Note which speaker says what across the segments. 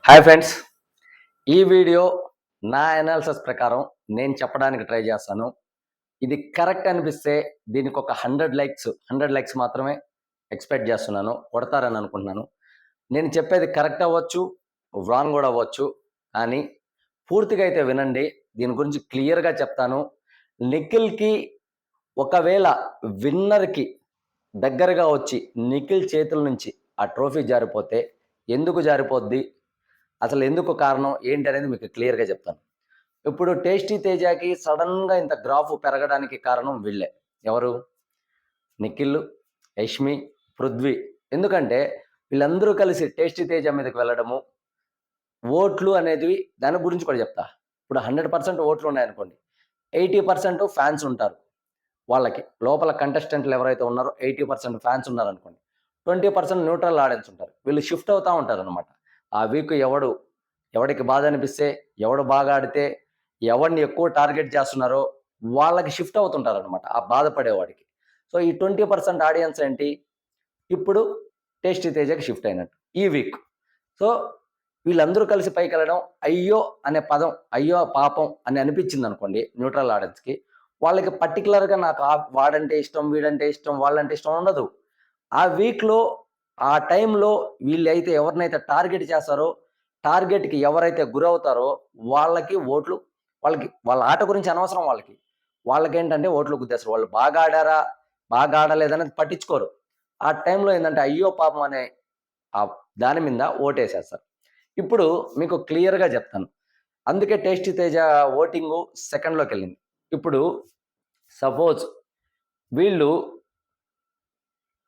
Speaker 1: Hi friends, ఈ video నా analysis ప్రకారం నేను చెప్పడానికి ట్రై చేస్తాను. ఇది కరెక్ట్ అనిపిస్తే దీనికి ఒక 100 లైక్స్ మాత్రమే ఎక్స్పెక్ట్ చేస్తున్నాను. కొడతారని అనుకుంటున్నాను. నేను చెప్పేది కరెక్ట్ అవ్వచ్చు, రాంగ్ కూడా అవ్వచ్చు. కానీ పూర్తిగా అయితే వినండి. దీని గురించి క్లియర్గా చెప్తాను. నిఖిల్కి ఒకవేళ విన్నర్కి దగ్గరగా వచ్చి నిఖిల్ చేతుల నుంచి ఆ ట్రోఫీ జారిపోతే ఎందుకు జారిపోద్ది, అసలు ఎందుకు కారణం ఏంటి అనేది మీకు క్లియర్గా చెప్తాను. ఇప్పుడు టేస్టీ తేజాకి సడన్గా ఇంత గ్రాఫ్ పెరగడానికి కారణం వీళ్ళే. ఎవరు? నిఖిల్, యష్మి, పృథ్వీ. ఎందుకంటే వీళ్ళందరూ కలిసి టేస్టీ తేజ మీదకి వెళ్ళడము, ఓట్లు అనేది దాని గురించి కూడా చెప్తా. ఇప్పుడు 100% ఓట్లు ఉన్నాయనుకోండి, 80% ఫ్యాన్స్ ఉంటారు. వాళ్ళకి లోపల కంటెస్టెంట్లు ఎవరైతే ఉన్నారో 80% ఫ్యాన్స్ ఉన్నారనుకోండి, 20% న్యూట్రల్ ఆడియన్స్ ఉంటారు. వీళ్ళు షిఫ్ట్ అవుతూ ఉంటారనమాట. ఆ వీక్ ఎవడికి బాధ అనిపిస్తే, ఎవడు బాగా ఆడితే, ఎవరిని ఎక్కువ టార్గెట్ చేస్తున్నారో వాళ్ళకి షిఫ్ట్ అవుతుంటారనమాట, ఆ బాధపడేవాడికి. సో ఈ 20% ఆడియన్స్ ఏంటి, ఇప్పుడు టేస్టీ తేజకి షిఫ్ట్ అయినట్టు ఈ వీక్. సో వీళ్ళందరూ కలిసి పైకి వెళ్ళడం, అయ్యో అనే పదం, అయ్యో పాపం అని అనిపించింది అనుకోండి న్యూట్రల్ ఆడియన్స్కి, వాళ్ళకి పర్టికులర్గా నాకు వాడంటే ఇష్టం, వీడంటే ఇష్టం, వాళ్ళంటే ఇష్టం ఉండదు. ఆ వీక్లో ఆ టైంలో వీళ్ళైతే ఎవరినైతే టార్గెట్ చేస్తారో, టార్గెట్కి ఎవరైతే గురవుతారో వాళ్ళకి ఓట్లు, వాళ్ళ ఆట గురించి అనవసరం వాళ్ళకి. వాళ్ళకేంటంటే ఓట్లు గుద్దేస్తారు. వాళ్ళు బాగా ఆడారా, బాగా ఆడలేదనేది పట్టించుకోరు. ఆ టైంలో ఏంటంటే అయ్యో పాపం అనే ఆ దాని మీద ఓటేసేస్తారు. ఇప్పుడు మీకు క్లియర్గా చెప్తాను. అందుకే టేస్టీ తేజ ఓటింగు సెకండ్లోకి వెళ్ళింది. ఇప్పుడు సపోజ్ వీళ్ళు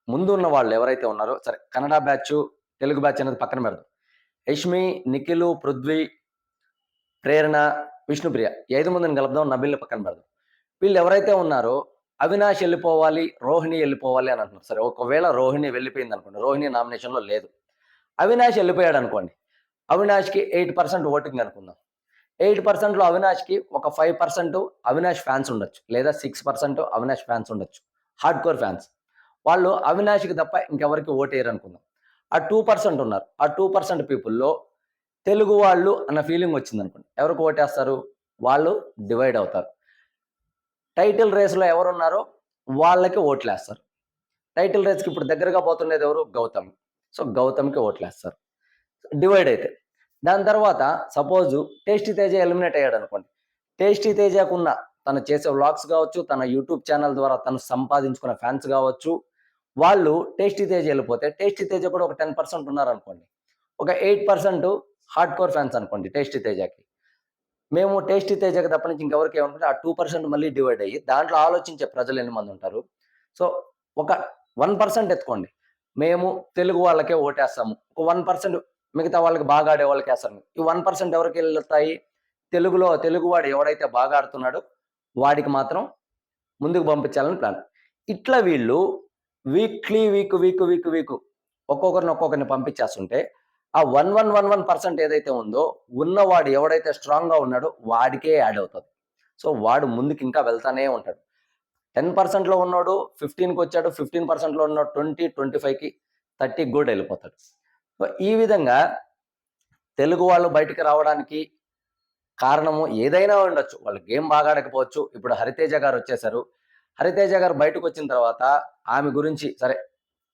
Speaker 1: ముందు ఉన్న వాళ్ళు ఎవరైతే ఉన్నారో, సరే కన్నడ బ్యాచ్, తెలుగు బ్యాచ్ అనేది పక్కన పెడదాం. యష్మి, నిఖిల్, పృథ్వీ, ప్రేరణ, విష్ణుప్రియ, ఈ 5 మందిని కలుపుదాం, నబిల్ని పక్కన పెడదాం. వీళ్ళు ఎవరైతే ఉన్నారో అవినాష్ వెళ్ళిపోవాలి, రోహిణి వెళ్ళిపోవాలి అని అంటున్నారు. సరే ఒకవేళ రోహిణి వెళ్ళిపోయింది అనుకోండి, రోహిణి నామినేషన్లో లేదు, అవినాష్ వెళ్ళిపోయాడు అనుకోండి, అవినాష్కి 8% ఓటింగ్ అనుకుందాం. 8%లో అవినాష్కి ఒక 5% అవినాష్ ఫ్యాన్స్ ఉండొచ్చు, లేదా 6% అవినాష్ ఫ్యాన్స్ ఉండొచ్చు, హార్డ్ కోర్ ఫ్యాన్స్. వాళ్ళు అవినాష్కి తప్ప ఇంకెవరికి ఓటేయరు అనుకుందాం. ఆ 2% ఉన్నారు. ఆ 2% పీపుల్లో తెలుగు వాళ్ళు అన్న ఫీలింగ్ వచ్చింది అనుకోండి, ఎవరికి ఓటేస్తారు? వాళ్ళు డివైడ్ అవుతారు. టైటిల్ రేస్లో ఎవరున్నారో వాళ్ళకి ఓట్లేస్తారు. టైటిల్ రేస్కి ఇప్పుడు దగ్గరగా పోతుండేది ఎవరు? గౌతమ్. సో గౌతమ్కి ఓట్లేస్తారు, డివైడ్ అయితే. దాని తర్వాత సపోజు టేస్టీ తేజ ఎలిమినేట్ అయ్యాడు అనుకోండి, టేస్టీ తేజకున్న తను చేసే వ్లాగ్స్ కావచ్చు, తన యూట్యూబ్ ఛానల్ ద్వారా తను సంపాదించుకున్న ఫ్యాన్స్ కావచ్చు, వాళ్ళు టేస్టీ తేజ వెళ్ళిపోతే టేస్టీ తేజ కూడా ఒక 10% ఉన్నారనుకోండి, ఒక 8% హార్డ్ కోర్ ఫ్యాన్స్ అనుకోండి టేస్టీ తేజకి. మేము టేస్టీ తేజకి తప్ప నుంచి ఇంకెవరికి ఏమనుకుంటే ఆ 2% మళ్ళీ డివైడ్ అయ్యి దాంట్లో ఆలోచించే ప్రజలు ఎన్ని మంది ఉంటారు? సో ఒక 1% ఎత్తుకోండి, మేము తెలుగు వాళ్ళకే ఓటేస్తాము, ఒక 1% మిగతా వాళ్ళకి బాగా ఆడే వాళ్ళకి వేస్తాము. ఈ 1% ఎవరికి వెళ్తాయి? తెలుగువాడు ఎవడైతే బాగా ఆడుతున్నాడో వాడికి మాత్రం ముందుకు పంపించాలని ప్లాన్. ఇట్లా వీళ్ళు వీక్ ఒక్కొక్కరిని పంపించేస్తుంటే ఆ 1111% ఏదైతే ఉందో, ఉన్నవాడు ఎవడైతే స్ట్రాంగ్గా ఉన్నాడో వాడికే యాడ్ అవుతుంది. సో వాడు ముందుకు ఇంకా వెళ్తానే ఉంటాడు. 10%లో ఉన్నాడు 15కి వచ్చాడు, 15%లో ఉన్నాడు 20, 25కి, 30కి కూడా వెళ్ళిపోతాడు. సో ఈ విధంగా తెలుగు వాళ్ళు బయటికి రావడానికి కారణము ఏదైనా ఉండొచ్చు. వాళ్ళు గేమ్ బాగా ఆడకపోవచ్చు. ఇప్పుడు హరితేజ గారు వచ్చేసారు. హరితేజ గారు బయటకు వచ్చిన తర్వాత ఆమె గురించి, సరే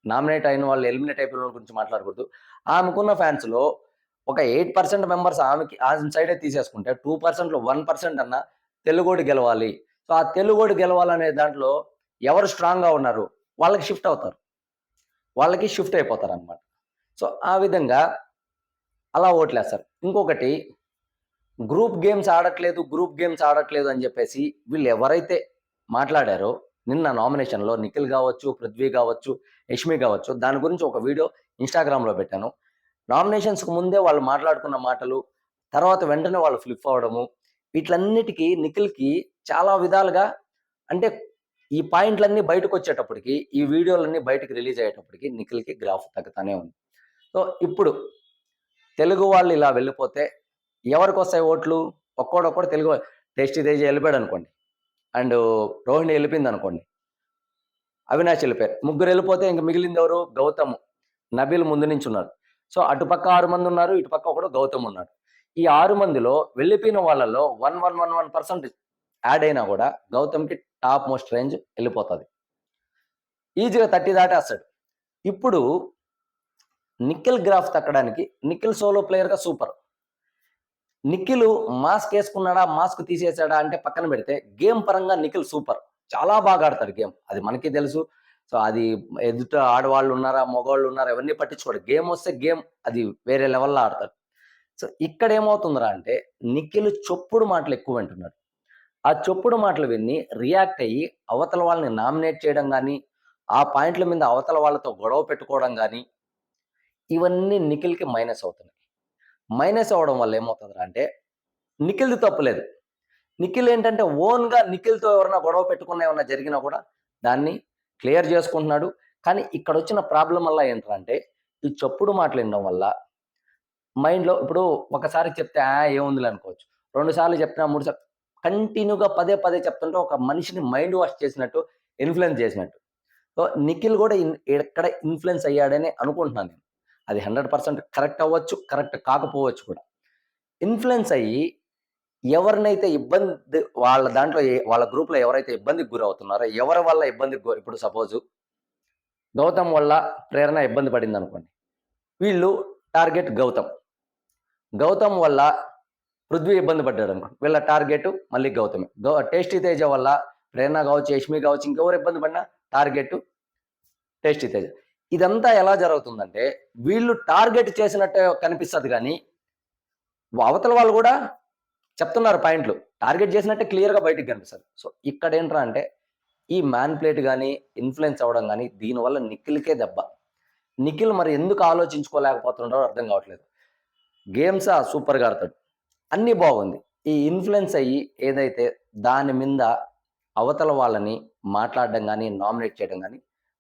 Speaker 1: నామినేట్ అయిన వాళ్ళు, ఎలిమినేట్ అయిపోయిన వాళ్ళ గురించి మాట్లాడకూడదు. ఆమెకున్న ఫ్యాన్స్‌లో ఒక 8% మెంబర్స్ ఆమె సైడే తీసేసుకుంటే 2%లో 1% అన్నా తెలుగోడు గెలవాలి. సో ఆ తెలుగోడు గెలవాలనే దాంట్లో ఎవరు స్ట్రాంగ్‌గా ఉన్నారు వాళ్ళకి షిఫ్ట్ అవుతారు. వాళ్ళకి షిఫ్ట్ అయిపోతారనమాట. సో ఆ విధంగా అలా ఓట్లేస్తారు. ఇంకొకటి, గ్రూప్ గేమ్స్ ఆడట్లేదు అని చెప్పేసి వీళ్ళు ఎవరైతే మాట్లాడారో నిన్న నామినేషన్లో, నిఖిల్ కావచ్చు, పృథ్వీ కావచ్చు, యష్మి కావచ్చు, దాని గురించి ఒక వీడియో ఇన్స్టాగ్రామ్లో పెట్టాను. నామినేషన్స్కి ముందే వాళ్ళు మాట్లాడుకున్న మాటలు, తర్వాత వెంటనే వాళ్ళు ఫ్లిప్ అవ్వడము, వీటిలన్నిటికీ నిఖిల్కి చాలా విధాలుగా, అంటే ఈ పాయింట్లన్నీ బయటకు వచ్చేటప్పటికి, ఈ వీడియోలన్నీ బయటకు రిలీజ్ అయ్యేటప్పటికి నిఖిల్కి గ్రాఫ్ తగ్గుతానే ఉంది. సో ఇప్పుడు తెలుగు వాళ్ళు ఇలా వెళ్ళిపోతే ఎవరికి వస్తాయి ఓట్లు? ఒక్కోడొక్కడు తెలుగు. టేస్టీ తేజ వెళ్ళిపోయాడు అనుకోండి, అండ్ రోహిణి వెళ్ళిపోయింది అనుకోండి, అవినాష్ వెళ్ళిపోయారు, ముగ్గురు వెళ్ళిపోతే ఇంక మిగిలింది ఎవరు? గౌతమ్, నబీల్ ముందు నుంచి ఉన్నారు. సో అటుపక్క 6 మంది ఉన్నారు, ఇటుపక్క ఒకడు గౌతమ్ ఉన్నాడు. ఈ 6 మందిలో వెళ్ళిపోయిన వాళ్ళలో 1% యాడ్ అయినా కూడా గౌతమ్‌కి టాప్ మోస్ట్ రేంజ్ వెళ్ళిపోతది. ఈజీగా 30 దాటేస్తాడు. ఇప్పుడు నిఖిల్ గ్రాఫ్ తక్కడానికి నిఖిల్ సోలో ప్లేయర్‌గా సూపర్. నిఖిల్ మాస్క్ ఏసుకున్నాడా, మాస్క్ తీసేసాడా అంటే పక్కన పెడితే గేమ్ పరంగా నిఖిల్ సూపర్. చాలా బాగా ఆడతాడు గేమ్. అది మనకి తెలుసు. సో అది ఎదుట ఆడవాళ్ళు ఉన్నారా, మగవాళ్ళు ఉన్నారా ఇవన్నీ పట్టించుకోడు. గేమ్ వస్తే గేమ్ అది వేరే లెవెల్‌లో ఆడతాడు. సో ఇక్కడ ఏమవుతుందిరా అంటే నిఖిల్ చొప్పుడు మాటలు ఎక్కువ వింటున్నాడు. ఆ చొప్పుడు మాటలు విని రియాక్ట్ అయ్యి అవతల వాళ్ళని నామినేట్ చేయడం గాని, ఆ పాయింట్ల మీద అవతల వాళ్ళతో గొడవ పెట్టుకోవడం గాని, ఇవన్నీ నిఖిల్‌కి మైనస్ అవుతున్నాయి. మైనస్ అవ్వడం వల్ల ఏమవుతుందిరా అంటే నిఖిల్‌ది తప్పు లేదు. నిఖిల్ ఏంటంటే ఓన్‌గా నిఖిల్‌తో ఎవరైనా గొడవ పెట్టుకున్న ఏమన్నా జరిగినా కూడా దాన్ని క్లియర్ చేసుకుంటున్నాడు. కానీ ఇక్కడొచ్చిన ప్రాబ్లమ్ వల్ల ఏంట్రా అంటే ఈ చప్పుడు మాటలు వినడం వల్ల మైండ్‌లో ఇప్పుడు ఒకసారి చెప్తే ఏముందిలే అనుకోవచ్చు. 2 సార్లు చెప్పినా, 3 సార్లు కంటిన్యూగా పదే పదే చెప్తుంటే ఒక మనిషిని మైండ్ వాష్ చేసినట్టు, ఇన్‌ఫ్లూయెన్స్ చేసినట్టు. సో నిఖిల్ కూడా ఇక్కడ ఇన్‌ఫ్లూయెన్స్ అయ్యాడనే అనుకుంటున్నాను నేను. అది 100% కరెక్ట్ అవ్వచ్చు, కరెక్ట్ కాకపోవచ్చు కూడా. ఇన్‌ఫ్లూయెన్స్ అయ్యి ఎవరినైతే ఇబ్బంది వాళ్ళ దాంట్లో వాళ్ళ గ్రూప్‌లో ఎవరైతే ఇబ్బందికి గురవుతున్నారో, ఎవరి వల్ల ఇబ్బందికి ఇప్పుడు సపోజు గౌతమ్ వల్ల ప్రేరణ ఇబ్బంది పడిందనుకోండి. వీళ్ళు టార్గెట్ గౌతమ్. గౌతమ్ వల్ల పృథ్వీ ఇబ్బంది పడ్డాడనుకోండి. వీళ్ళ టార్గెట్ మళ్ళీ గౌతమే. టేస్టీ తేజ వల్ల ప్రేరణ కావచ్చు, యష్మి కావచ్చు, ఇంకెవరు ఇబ్బంది పడినా టార్గెట్ టేస్టీ తేజ. ఇదంతా ఎలా జరుగుతుందంటే వీళ్ళు టార్గెట్ చేసినట్టే కనిపిస్తది గానీ, అవతల వాళ్ళు కూడా చెప్తున్నారు పాయింట్లు. టార్గెట్ చేసినట్టే క్లియర్‌గా బయటికి కనిపిస్తది. సో ఇక్కడేంట్రా అంటే ఈ మ్యానిపులేట్ గాని, ఇన్‌ఫ్లూయెన్స్ అవ్వడం గాని దీనివల్ల నిఖిల్‌కే దెబ్బ. నిఖిల్ మరి ఎందుకు ఆలోచించుకోలేకపోతున్నాడో అర్థం కావట్లేదు. గేమ్స్ సూపర్‌గా ఆడతాడు. అన్నీ బాగుంది. ఈ ఇన్‌ఫ్లూయెన్స్ అయ్యి ఏదైతే దాని మీద అవతల వాళ్ళని మాట్లాడడం గాని, నామినేట్ చేయడం గాని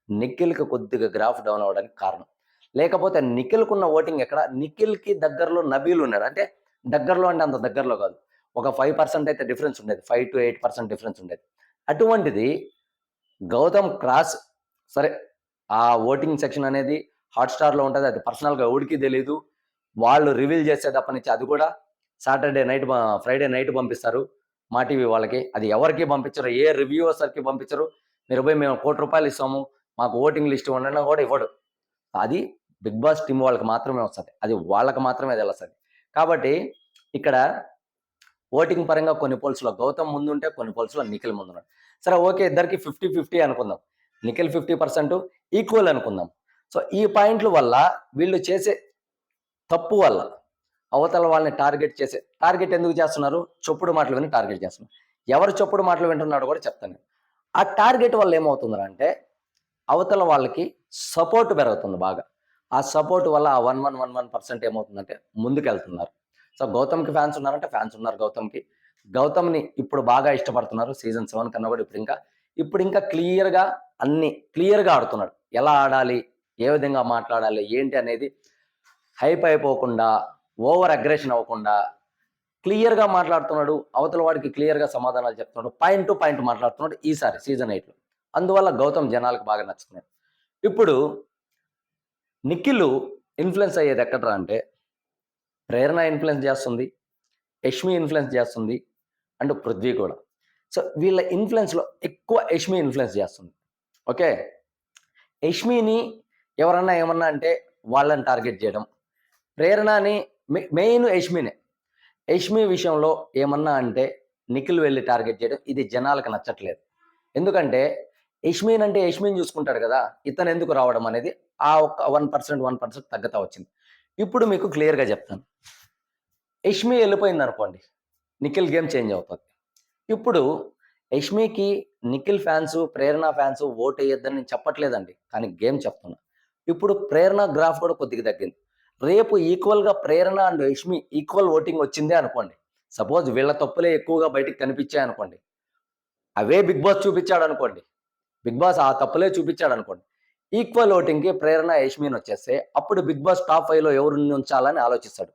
Speaker 1: నిఖిల్‌కి కొద్దిగా గ్రాఫ్ డౌన్ అవ్వడానికి కారణం. లేకపోతే నిఖిల్‌కున్న ఓటింగ్ ఎక్కడ? నిఖిల్‌కి దగ్గరలో నబీల్ ఉన్నాడు. అంటే దగ్గరలో అంటే అంత దగ్గరలో కాదు. ఒక 5% అయితే డిఫరెన్స్ ఉండేది. 5-8% డిఫరెన్స్ ఉండేది. అటువంటిది గౌతమ్ క్రాస్ సరే ఆ ఓటింగ్ సెక్షన్ అనేది హాట్‌స్టార్‌లో ఉంటది. అది పర్సనల్‌గా ఎవడికి తెలీదు. వాళ్ళు రివీల్ చేసేటప్పటి నుంచి అది కూడా ఫ్రైడే నైట్ పంపిస్తారు. మా టీవీ వాళ్ళకి. అది ఎవరికీ పంపించరు. ఏ రివ్యూవర్స్‌కి పంపించరు. మీరు పోయి మేము ₹1,00,00,000 ఇస్తాము. మాకు ఓటింగ్ లిస్ట్ ఇవ్వండి అన్నా కూడా ఇవ్వడు. అది బిగ్ బాస్ టీమ్ వాళ్ళకి మాత్రమే వస్తది. అది వాళ్ళకి మాత్రమే తెలుస్తది. కాబట్టి ఇక్కడ ఓటింగ్ పరంగా కొన్ని పోల్స్‌లో గౌతమ్ ముందుంటే, కొన్ని పోల్స్‌లో నిఖిల్ ముందున్నాడు. సరే ఓకే. ఇద్దరికి 50-50 అనుకుందాం. నిఖిల్ 50% ఈక్వల్ అనుకుందాం. సో ఈ పాయింట్ల వల్ల వీళ్ళు చేసే తప్పు వల్ల అవతల వాళ్ళని టార్గెట్ ఎందుకు చేస్తున్నారు? చొప్పుడు మాటలు విని టార్గెట్ చేస్తున్నారు. ఎవరు చొప్పుడు మాటలు వింటున్నాడో కూడా చెప్తాను. ఆ టార్గెట్ వల్ల ఏమవుతుందిరా అంటే అవతల వాళ్ళకి సపోర్ట్ పెరుగుతుంది బాగా. ఆ సపోర్ట్ వల్ల ఆ 11% ఏమవుతుందంటే ముందుకెళ్తున్నారు. సో గౌతమ్‌కి ఫ్యాన్స్ ఉన్నారంటే ఫ్యాన్స్ ఉన్నారు గౌతమ్‌కి. గౌతమ్‌ని ఇప్పుడు బాగా ఇష్టపడుతున్నారు. సీజన్ 7 కన్నా కూడా ఇప్పుడు ఇంకా అన్ని క్లియర్‌గా ఆడుతున్నాడు. ఎలా ఆడాలి? ఏ విధంగా మాట్లాడాలి? ఏంటి అనేది హైప్ అయిపోకుండా, ఓవర్ అగ్రెషన్ అవ్వకుండా క్లియర్‌గా మాట్లాడుతున్నాడు. అవతల వాడికి క్లియర్‌గా సమాధానాలు చెప్తున్నాడు. పాయింట్ టు పాయింట్ మాట్లాడుతున్నాడు ఈసారి సీజన్ 8లో. అందువల్ల గౌతమ్ జనాలకు బాగా నచ్చుతున్నాడు. ఇప్పుడు నిఖిల్ ఇన్‌ఫ్లూయెన్స్ అయ్యేది ఎక్కడ్రా అంటే ప్రేరణ ఇన్‌ఫ్లూయెన్స్ చేస్తుంది. యష్మి ఇన్‌ఫ్లూయెన్స్ చేస్తుంది. అండ్ పృథ్వీ కూడా. సో వీళ్ళ ఇన్‌ఫ్లూయెన్స్‌లో ఎక్కువ యష్మి ఇన్‌ఫ్లూయెన్స్ చేస్తుంది. ఓకే. యష్మిని ఎవరన్నా ఏమన్నా అంటే వాళ్ళని టార్గెట్ చేయడం. ప్రేరణని మెయిన్ యష్మినే. యష్మి విషయంలో ఏమన్నా అంటే నిఖిల్ వెళ్లి టార్గెట్ చేయడం ఇది జనాలకు నచ్చట్లేదు. ఎందుకంటే యష్మిని చూసుకుంటాడు కదా! ఇతను ఎందుకు రావడం అనేది ఆ ఒక్క 1% తగ్గుతా వచ్చింది. ఇప్పుడు మీకు క్లియర్‌గా చెప్తాను. యష్మి వెళ్ళిపోయిందనుకోండి. నిఖిల్ గేమ్ చేంజ్ అవుతది. ఇప్పుడు యష్మికి నిఖిల్ ఫ్యాన్స్, ప్రేరణ ఫ్యాన్స్ ఓటేయొద్దని నేను చెప్పట్లేదండి. కానీ గేమ్ చెప్తున్నా. ఇప్పుడు ప్రేరణ గ్రాఫ్ కూడా కొద్దిగా తగ్గింది. రేపు ఈక్వల్‌గా ప్రేరణ అండ్ యష్మి ఈక్వల్ ఓటింగ్ వచ్చిందే అనుకోండి. సపోజ్ వీళ్ళ తప్పులే ఎక్కువగా బయటికి కనిపించాయనుకోండి. అవే బిగ్ బాస్ చూపించాడనుకోండి. బిగ్ బాస్ ఆ తప్పులే చూపించాడనుకోండి. ఈక్వల్ ఓటింగ్‌కి ప్రేరణ, యష్మిన్ వచ్చేస్తే అప్పుడు బిగ్ బాస్ టాప్ 5లో ఎవరిని ఉంచాలని ఆలోచిస్తాడు.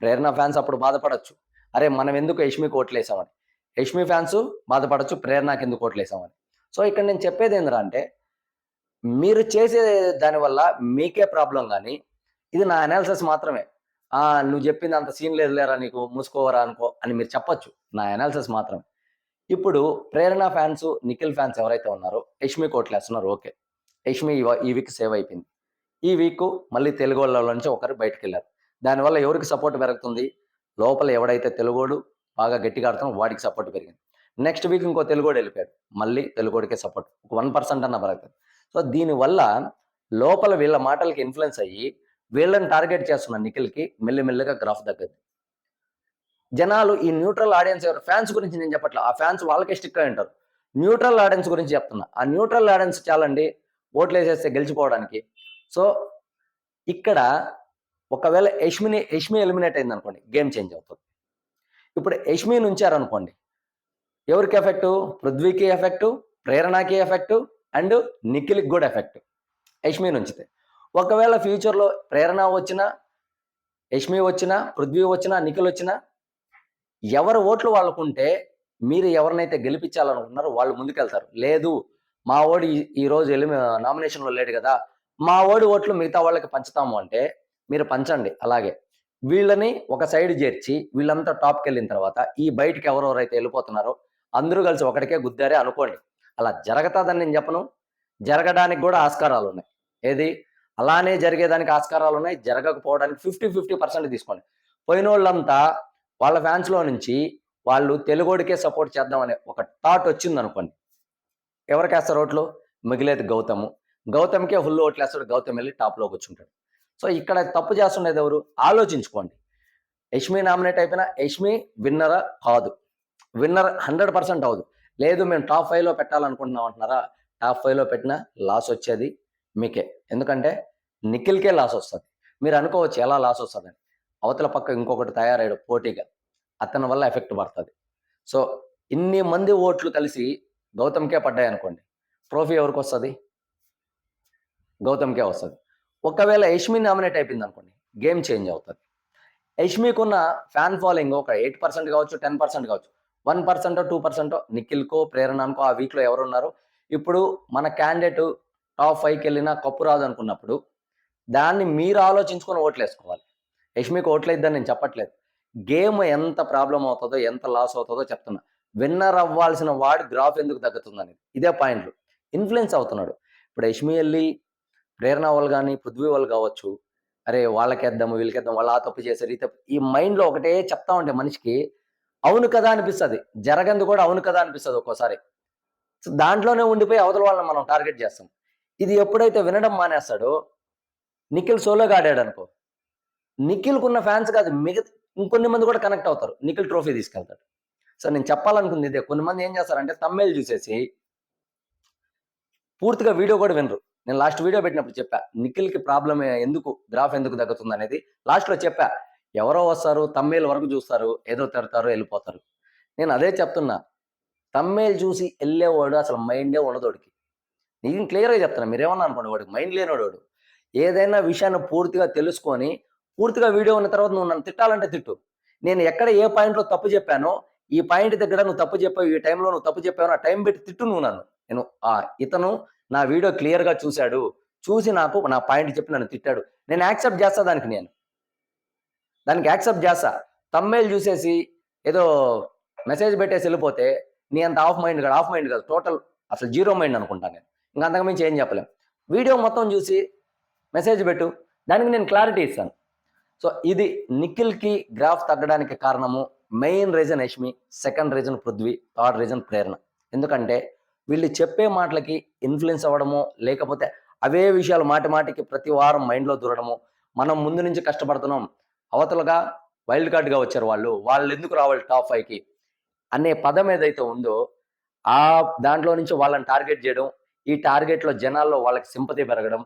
Speaker 1: ప్రేరణ ఫ్యాన్స్ అప్పుడు బాధపడొచ్చు. అరే! మనం ఎందుకు యష్మికి ఓట్లేసామని. యష్మి ఫ్యాన్స్ బాధపడొచ్చు. ప్రేరణకి ఎందుకు ఓట్లేసామని. సో ఇక్కడ నేను చెప్పేది ఏందిరా అంటే మీరు చేసే దానివల్ల మీకే ప్రాబ్లమ్ గాని, ఇది నా అనాలిసిస్ మాత్రమే. నువ్వు చెప్పింది అంత సీన్ లేదు లేరా నీకు మూసుకోవరా అనుకో అని మీరు చెప్పొచ్చు. నా అనాలిసిస్ మాత్రమే. ఇప్పుడు 'ప్రేరణ' ఫ్యాన్స్, 'నిఖిల్' ఫ్యాన్స్ ఎవరైతే ఉన్నారో 'యష్మి' కోట్లేస్తున్నారు ఓకే. 'యష్మి' ఈ వీక్ సేవ్ అయిపోయింది. ఈ వీక్ మళ్ళీ తెలుగోళ్ళ నుంచి ఒకరు బయటికెళ్లారు. దానివల్ల ఎవరికి సపోర్ట్ పెరుగుతుంది? లోపల ఎవడైతే తెలుగోడు బాగా గట్టిగా ఆడుతున్నాడో వాడికి సపోర్ట్ పెరిగింది. నెక్స్ట్ వీక్ ఇంకో తెలుగోడు వెళ్ళిపోయాడు. మళ్ళీ తెలుగోడికే సపోర్ట్. ఒక 1% అన్నా పెరుగుతది. సో దీనివల్ల లోపల వీళ్ళ మాటలకి ఇన్‌ఫ్లూయెన్స్ అయ్యి వీళ్ళని టార్గెట్ చేస్తున్న నిఖిల్‌కి మెల్లిమెల్లిగా గ్రాఫ్ తగ్గుద్ది. జనాలు ఈ న్యూట్రల్ ఆడియన్స్ ఎవరు ఫ్యాన్స్ గురించి నేను చెప్పట్లా. ఆ ఫ్యాన్స్ వాళ్ళకే స్టిక్ అయి ఉంటారు. న్యూట్రల్ ఆడియన్స్ గురించి చెప్తున్నా. ఆ న్యూట్రల్ ఆడియన్స్ చాలండి ఓట్లేసేస్తే గెలిచిపోవడానికి. సో ఇక్కడ ఒకవేళ యష్మి ఎలిమినేట్ అయిందనుకోండి గేమ్ చేంజ్ అవుతది. ఇప్పుడు యష్మిని ఉంచారనుకోండి ఎవరికి ఎఫెక్టు? పృథ్వీకి ఎఫెక్టు, ప్రేరణకి ఎఫెక్టు అండ్ నిఖిల్‌కి కూడా ఎఫెక్టు. యష్మిని ఉంచితే. ఒకవేళ ఫ్యూచర్‌లో ప్రేరణ వచ్చినా, యష్మి వచ్చినా, పృథ్వీ వచ్చినా, నిఖిల్ వచ్చినా ఎవరి ఓట్లు వాళ్ళకుంటే మీరు ఎవరినైతే గెలిపించాలనుకుంటున్నారో వాళ్ళు ముందుకెళ్తారు. లేదు మా వోడు ఈరోజు నామినేషన్‌లో లేడు గదా! మా వోడి ఓట్లు మిగతా వాళ్ళకి పంచుతాము అంటే మీరు పంచండి అలాగే. వీళ్ళని ఒక సైడ్ చేర్చి వీళ్ళంతా టాప్‌కెళ్ళిన తర్వాత ఈ బయటికి ఎవరెవరైతే వెళ్ళిపోతున్నారో అందరూ కలిసి ఒకడికే గుద్దారే అనుకోండి. అలా జరగతాదని నేను చెప్పను. జరగడానికి కూడా ఆస్కారాలున్నాయి. ఏది? అలానే జరిగేదానికి ఆస్కారాలున్నాయి. జరగకపోవడానికి 50% తీసుకోండి. పోయినోళ్ళంతా వాళ్ళ ఫ్యాన్స్‌లో నుంచి వాళ్ళు తెలుగోడికే సపోర్ట్ చేద్దామనే ఒక థాట్ వచ్చిందనుకోండి. ఎవరికేస్తారు ఓట్లు? మిగిలేది గౌతము. గౌతమ్‌కే ఫుల్ ఓట్లేస్తాడు. గౌతమ్ ఎళ్లి టాప్‌లో కూర్చుంటాడు. సో ఇక్కడ తప్పు చేస్తుండేది ఎవరు? ఆలోచించుకోండి. యష్మి నామినేట్ అయిపోయినా యష్మి విన్నరా? కాదు. విన్నర్ 100% అవ్వదు. లేదు మేము టాప్ 5లో పెట్టాలనుకుంటున్నాం అంటున్నారా? టాప్ 5లో పెట్టినా లాస్ వచ్చేది మీకే. ఎందుకంటే నిఖిల్‌కే లాస్ వస్తది. మీరు అనుకోవచ్చు ఎలా లాస్ వస్తదని. అవతల పక్క ఇంకొకటి తయారయ్యాడు పోటీగా. అతని వల్ల ఎఫెక్ట్ పడతది. సో ఇన్ని మంది ఓట్లు కలిసి గౌతమ్‌కే పడ్డాయనుకోండి. ట్రోఫీ ఎవరికొస్తది? గౌతమ్‌కే వస్తది. ఒకవేళ యష్మి నామినేట్ అయిపోయిందనుకోండి. గేమ్ చేంజ్ అవుతది. యష్మికున్న ఫ్యాన్ ఫాలోయింగ్ ఒక 8% కావచ్చు, 10% కావచ్చు. 1%, 2% నిఖిల్‌కో, ప్రేరణకో ఆ వీక్‌లో ఎవరున్నారో ఇప్పుడు మన క్యాండిడేట్ టాప్ 5కెళ్ళినా కప్పు రాదనుకున్నప్పుడు దాన్ని మీరు ఆలోచించుకొని ఓట్లేసుకోవాలి. యష్మికి ఓట్లేద్దని నేను చెప్పట్లేదు. గేమ్ ఎంత ప్రాబ్లమ్ అవుతదో, ఎంత లాస్ అవుతదో చెప్తున్నా. విన్నర్ అవ్వాల్సిన వాడు గ్రాఫ్ ఎందుకు తగ్గుతుందని. ఇదే పాయింట్లు. ఇన్‌ఫ్లూయెన్స్ అవుతున్నాడు. ఇప్పుడు యష్మి ఎళ్లి ప్రేరణ వాళ్ళు గాని, పృథ్వీ వాళ్ళు కావచ్చు. అరే! వాళ్ళకేద్దాము, వీళ్ళకేద్దాం, వాళ్ళు ఆ తప్పు చేశారు, ఈ తప్పు ఈ మైండ్‌లో ఒకటే చెప్తా ఉంటే మనిషికి అవును కదా అనిపిస్తది. జరగంది కూడా అవును కదా అనిపిస్తది ఒక్కోసారి. సో, దాంట్లోనే ఉండిపోయి అవతల వాళ్ళని మనం టార్గెట్ చేస్తాం. ఇది ఎప్పుడైతే వినడం మానేస్తాడో నిఖిల్ సోలోగా ఆడాడనుకో, నిఖిల్‌కున్న ఫ్యాన్స్ కాదు ఇంకొన్ని మంది కూడా కనెక్ట్ అవుతారు. నిఖిల్ ట్రోఫీ తీసుకెళ్తాడు. సో, నేను చెప్పాలనుకుంది ఇదే. కొన్ని మంది ఏం చేస్తారంటే థంబ్‌నెయిల్ చూసేసి పూర్తిగా వీడియో కూడా వినరు. నేను లాస్ట్ వీడియో పెట్టినప్పుడు చెప్పా. నిఖిల్‌కి ప్రాబ్లమ్ ఎందుకు గ్రాఫ్ ఎందుకు తగ్గుతుందనేది లాస్ట్‌లో చెప్పా. ఎవరో వస్తారు, థంబ్‌నెయిల్ వరకు చూస్తారు, ఏదో తిడతారు, ఎళ్ళిపోతారు. నేను అదే చెప్తున్నా. థంబ్‌నెయిల్ చూసి ఎళ్ళేవాడు అసలు మైండే ఉండదోడికి. నేను క్లియర్‌గా చెప్తున్నా. మీరేమన్నా అనుకోండి వాడికి మైండ్ లేనోడు. ఏదైనా విషయాన్ని పూర్తిగా తెలుసుకొని, పూర్తిగా వీడియో ఉన్న తర్వాత నువ్వు నన్ను తిట్టాలంటే తిట్టు. నేను ఎక్కడ ఏ పాయింట్‌లో తప్పు చెప్పానో, ఈ పాయింట్ దగ్గర నువ్వు తప్పు చెప్పావు, ఈ టైంలో నువ్వు తప్పు చెప్పావు ఆ టైం పెట్టి తిట్టు నువ్వు నన్ను. నేను ఇతను నా వీడియో క్లియర్‌గా చూసాడు. చూసి నాకు నా పాయింట్ చెప్పి నన్ను తిట్టాడు. నేను యాక్సెప్ట్ చేస్తా దానికి నేను. దానికి యాక్సెప్ట్ చేస్తా. థంబ్‌నెయిల్ చూసేసి ఏదో మెసేజ్ పెట్టేసి ఎళ్ళిపోతే నీ అంత హాఫ్ మైండ్ కాదు. టోటల్ అసలు జీరో మైండ్ అనుకుంటా నేను. ఇంక అంతకు మించి ఏం చెప్పలేం. వీడియో మొత్తం చూసి మెసేజ్ పెట్టు. దానికి నేను క్లారిటీ ఇస్తాను. సో, ఇది నిఖిల్‌కి గ్రాఫ్ తగ్గడానికి కారణము main reason Yashmi, second reason Prithvi, third reason Prerana. ఎందుకంటే వీళ్ళు చెప్పే మాటలకి ఇన్‌ఫ్లూయెన్స్ అవ్వడమో, లేకపోతే అవే విషయాలు మాటి మాటికి ప్రతి వారం మైండ్‌లో దూరడము. మనం ముందు నుంచి కష్టపడుతున్నాం. అవతలగా వైల్డ్ కార్డ్‌గా వచ్చారు వాళ్ళు. వాళ్ళెందుకు రావాలి టాప్ 5కి అనే పదం ఏదైతే ఉందో, దాంట్లో నుంచి వాళ్ళని టార్గెట్ చేయడం. ఈ టార్గెట్‌లో జనాల్లో వాళ్ళకి సింపతి పెరగడం.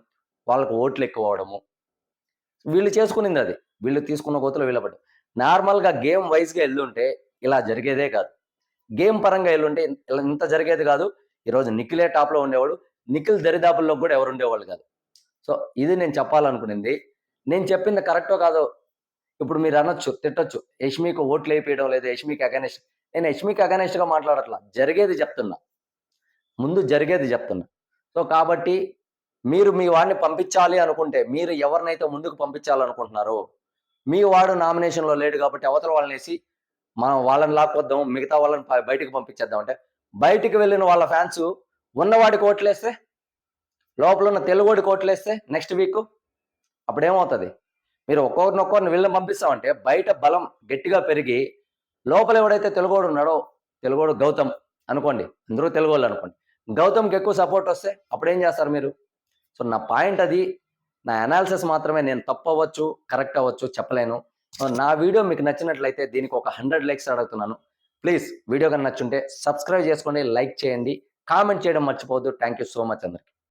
Speaker 1: వాళ్ళకి ఓట్లు ఎక్కువ అవ్వడము. వీళ్ళు చేసుకునిందది. వీళ్ళు తీసుకున్న గోతిలో వీళ్ళ పడ్డారు. నార్మల్‌గా గేమ్ వైస్‌గా ఎళ్ళుంటే ఇలా జరిగేదే కాదు. గేమ్ పరంగా ఎళ్ళుంటే ఇలా ఇంత జరిగేది కాదు. ఈరోజు నిఖిలే టాప్‌లో ఉండేవాడు. నిఖిల్ దరిదాపుల్లో కూడా ఎవరు ఉండేవాళ్ళు కాదు. సో, ఇది నేను చెప్పాలనుకునింది. నేను చెప్పింది కరెక్టో కాదో ఇప్పుడు మీరు అనొచ్చు, తిట్టొచ్చు. యష్మికి ఓట్లేపియడం లేదు. యష్మికి అగైనెస్ట్ నేను యష్మికి అగైనెస్ట్‌గా మాట్లాడట్లా. జరిగేది చెప్తున్నా. ముందు జరిగేది చెప్తున్నా. సో, కాబట్టి మీరు మీ వాడిని పంపించాలి అనుకుంటే, మీరు ఎవరినైతే ముందుకు పంపించాలనుకుంటున్నారో, మీ వాడు నామినేషన్‌లో లేడు కాబట్టి అవతల వాళ్ళనేసి మనం వాళ్ళని లాక్కొద్దాం, మిగతా వాళ్ళని బయటికి పంపించేద్దాం అంటే, బయటికి వెళ్ళిన వాళ్ళ ఫ్యాన్స్ ఉన్నవాడికి ఓట్లేస్తే, లోపలున్న తెలుగోడికి ఓట్లేస్తే నెక్స్ట్ వీకు అప్పుడేమవుతది? మీరు ఒక్కొక్కరినొక్కరిని వీళ్ళని పంపిస్తామంటే బయట బలం గట్టిగా పెరిగి, లోపల ఎవడైతే తెలుగోడున్నాడో, తెలుగోడు గౌతమ్ అనుకోండి. అందరూ తెలుగోళ్ళనుకోండి. గౌతమ్‌కి ఎక్కువ సపోర్టొస్తే అప్పుడేం జేస్తారు మీరు? సో, నా పాయింట్ అది. నా అనాలిసిస్ మాత్రమే. నేను తప్పవ్వచ్చు, కరెక్ట్ అవ్వచ్చు చెప్పలేను. సో, నా వీడియో మీకు నచ్చినట్లయితే దీనికి ఒక 100 లైక్స్ అడుగుతున్నాను. ప్లీజ్ వీడియో గాని నచ్చుంటే సబ్స్క్రైబ్ చేసుకోండి, లైక్ చేయండి, కామెంట్ చేయడం మర్చిపోవద్దు. థాంక్ యూ సో మచ్ అందరికి.